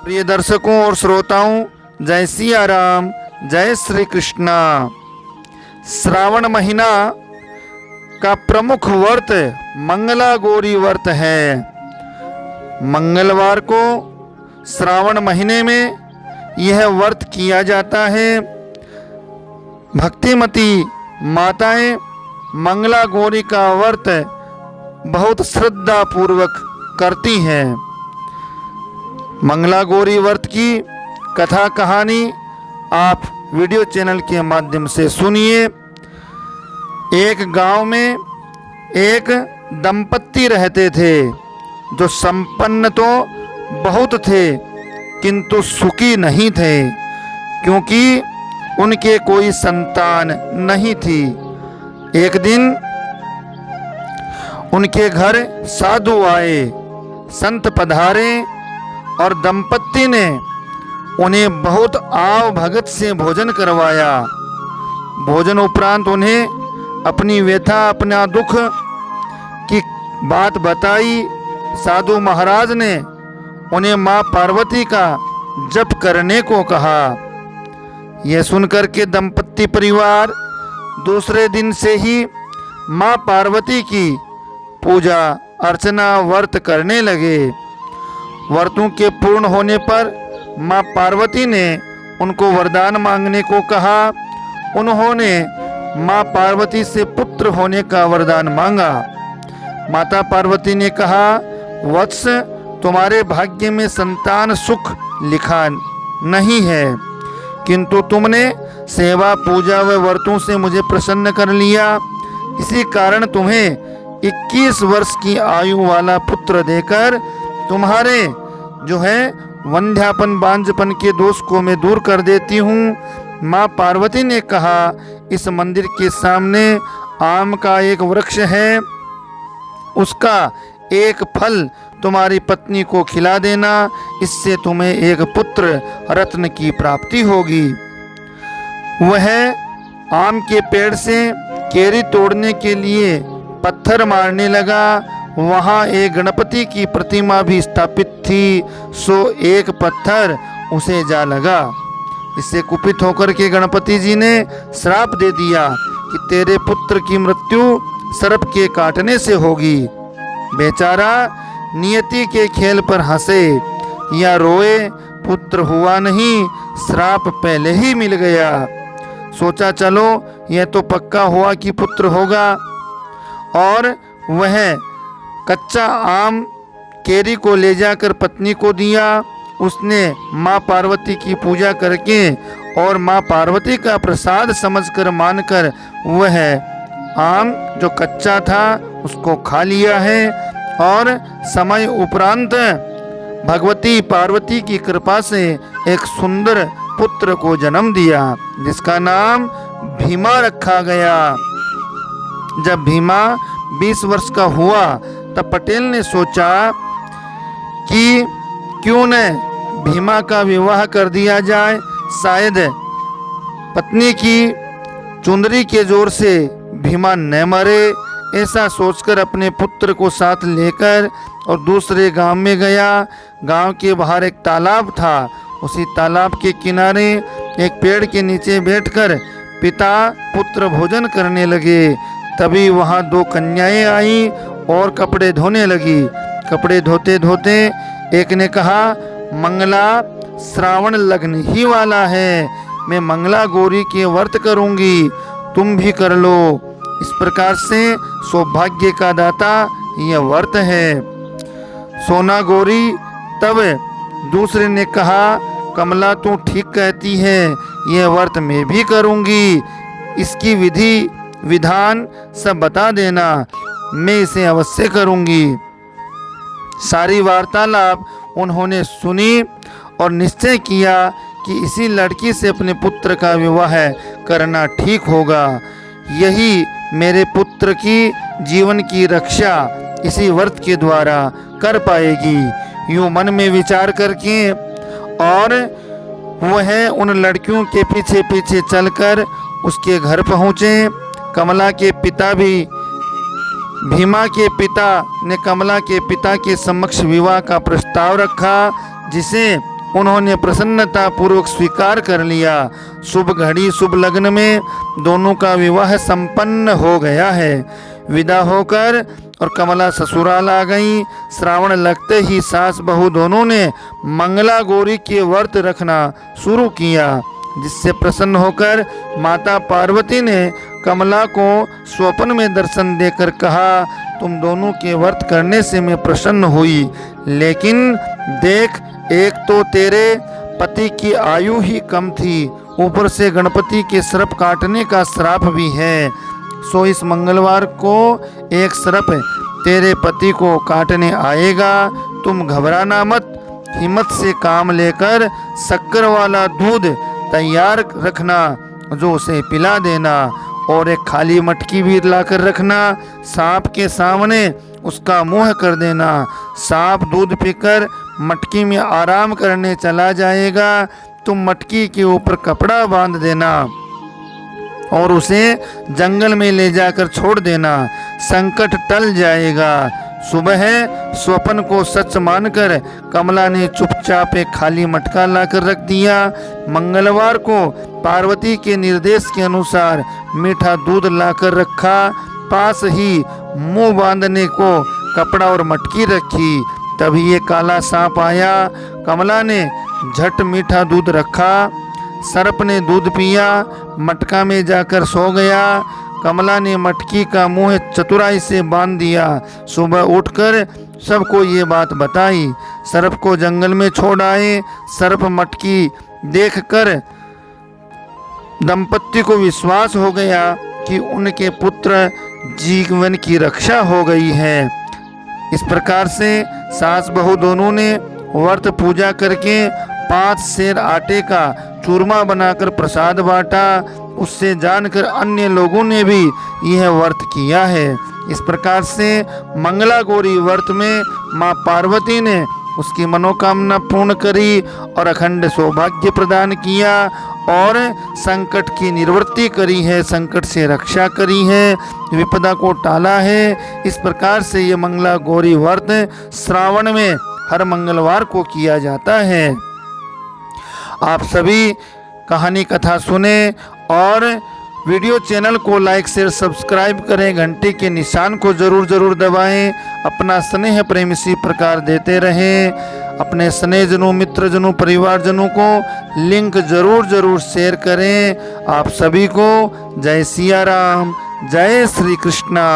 प्रिय दर्शकों और श्रोताओं, जय सिया राम, जय श्री कृष्णा। श्रावण महीना का प्रमुख व्रत मंगला गौरी व्रत है। मंगलवार को श्रावण महीने में यह व्रत किया जाता है। भक्तिमती माताएं मंगला गौरी का व्रत बहुत श्रद्धा पूर्वक करती हैं। मंगला गौरी व्रत की कथा कहानी आप वीडियो चैनल के माध्यम से सुनिए। एक गांव में एक दंपत्ति रहते थे जो संपन्न तो बहुत थे किंतु सुखी नहीं थे, क्योंकि उनके कोई संतान नहीं थी। एक दिन उनके घर साधु आए, संत पधारे और दंपत्ति ने उन्हें बहुत आव भगत से भोजन करवाया। भोजन उपरांत उन्हें अपनी व्यथा, अपना दुख की बात बताई। साधु महाराज ने उन्हें माँ पार्वती का जप करने को कहा। यह सुनकर के दंपत्ति परिवार दूसरे दिन से ही माँ पार्वती की पूजा अर्चना व्रत करने लगे। व्रतों के पूर्ण होने पर माँ पार्वती ने उनको वरदान मांगने को कहा। उन्होंने माँ पार्वती से पुत्र होने का वरदान मांगा। माता पार्वती ने कहा, वत्स, तुम्हारे भाग्य में संतान सुख लिखा नहीं है, किंतु तुमने सेवा, पूजा व व्रतों से मुझे प्रसन्न कर लिया। इसी कारण तुम्हें 21 वर्ष की आयु वाला पुत्र देकर तुम्हारे जो है वंध्यापन, बांझपन के दोष को मैं दूर कर देती हूँ। माँ पार्वती ने कहा, इस मंदिर के सामने आम का एक वृक्ष है, उसका एक फल तुम्हारी पत्नी को खिला देना, इससे तुम्हें एक पुत्र रत्न की प्राप्ति होगी। वह आम के पेड़ से केरी तोड़ने के लिए पत्थर मारने लगा। वहाँ एक गणपति की प्रतिमा भी स्थापित थी, सो एक पत्थर उसे जा लगा। इससे कुपित होकर के गणपति जी ने श्राप दे दिया कि तेरे पुत्र की मृत्यु सर्प के काटने से होगी। बेचारा नियति के खेल पर हंसे या रोए, पुत्र हुआ नहीं, श्राप पहले ही मिल गया। सोचा चलो यह तो पक्का हुआ कि पुत्र होगा, और वह कच्चा आम केरी को ले जाकर पत्नी को दिया। उसने माँ पार्वती की पूजा करके और माँ पार्वती का प्रसाद समझकर मानकर वह आम जो कच्चा था उसको खा लिया है, और समय उपरांत भगवती पार्वती की कृपा से एक सुंदर पुत्र को जन्म दिया, जिसका नाम भीमा रखा गया। जब भीमा 20 वर्ष का हुआ तब पटेल ने सोचा कि क्यों न भीमा का विवाह कर दिया जाए, शायद पत्नी की चुंदरी के जोर से भीमा न मरे। ऐसा सोचकर अपने पुत्र को साथ लेकर और दूसरे गांव में गया। गांव के बाहर एक तालाब था, उसी तालाब के किनारे एक पेड़ के नीचे बैठकर पिता पुत्र भोजन करने लगे। तभी वहां 2 कन्याएं आई और कपड़े धोने लगी। कपड़े धोते धोते एक ने कहा, मंगला, श्रावण लगने ही वाला है, मैं मंगला गौरी के व्रत करूंगी, तुम भी कर लो। इस प्रकार से सौभाग्य का दाता यह व्रत है। सोना गौरी तब दूसरे ने कहा, कमला तू ठीक कहती है, यह व्रत मैं भी करूंगी, इसकी विधि विधान सब बता देना, मैं इसे अवश्य करूंगी। सारी वार्तालाप उन्होंने सुनी और निश्चय किया कि इसी लड़की से अपने पुत्र का विवाह करना ठीक होगा। यही मेरे पुत्र की जीवन की रक्षा इसी व्रत के द्वारा कर पाएगी। यूँ मन में विचार करके और वह उन लड़कियों के पीछे पीछे चलकर उसके घर पहुँचे। कमला के पिता भी भीमा के पिता ने कमला के पिता के समक्ष विवाह का प्रस्ताव रखा, जिसे उन्होंने प्रसन्नता पूर्वक स्वीकार कर लिया। शुभ घड़ी शुभ लग्न में दोनों का विवाह संपन्न हो गया है। विदा होकर और कमला ससुराल आ गई। श्रावण लगते ही सास बहू दोनों ने मंगला गौरी के व्रत रखना शुरू किया, जिससे प्रसन्न होकर माता पार्वती ने कमला को स्वप्न में दर्शन देकर कहा, तुम दोनों के व्रत करने से मैं प्रसन्न हुई, लेकिन देख, एक तो तेरे पति की आयु ही कम थी, ऊपर से गणपति के सर्प काटने का श्राप भी है। सो इस मंगलवार को एक सर्प तेरे पति को काटने आएगा। तुम घबराना मत, हिम्मत से काम लेकर शक्कर वाला दूध तैयार रखना, जो उसे पिला देना, और एक खाली मटकी भी लाकर रखना। सांप के सामने उसका मुंह कर देना। सांप दूध पीकर मटकी में आराम करने चला जाएगा। तुम मटकी के ऊपर कपड़ा बांध देना और उसे जंगल में ले जाकर छोड़ देना। संकट टल जाएगा। सुबह स्वप्न को सच मानकर कमला ने चुपचाप एक खाली मटका लाकर रख दिया। मंगलवार को पार्वती के निर्देश के अनुसार मीठा दूध लाकर रखा। पास ही मुंह बांधने को कपड़ा और मटकी रखी। तभी ये काला सांप आया। कमला ने झट मीठा दूध रखा। सर्प ने दूध पिया, मटका में जाकर सो गया। कमला ने मटकी का मुंह चतुराई से बांध दिया। सुबह उठकर सबको ये बात बताई। सर्प को जंगल में छोड़ आए। सर्प मटकी देखकर दंपति को विश्वास हो गया कि उनके पुत्र जीवन की रक्षा हो गई है। इस प्रकार से सास बहू दोनों ने व्रत पूजा करके 5 सेर आटे का चूरमा बनाकर प्रसाद बांटा। उससे जानकर अन्य लोगों ने भी यह व्रत किया है। इस प्रकार से मंगला गौरी व्रत में माँ पार्वती ने उसकी मनोकामना पूर्ण करी और अखंड सौभाग्य प्रदान किया और संकट की निवृत्ति करी है, संकट से रक्षा करी है, विपदा को टाला है। इस प्रकार से ये मंगला गौरी व्रत श्रावण में हर मंगलवार को किया जाता है। आप सभी कहानी कथा सुने और वीडियो चैनल को लाइक शेयर सब्सक्राइब करें, घंटी के निशान को जरूर दबाएं। अपना स्नेह प्रेम इसी प्रकार देते रहें। अपने स्नेहजनों, मित्रजनों, परिवारजनों को लिंक जरूर शेयर करें। आप सभी को जय सिया राम, जय श्री कृष्णा।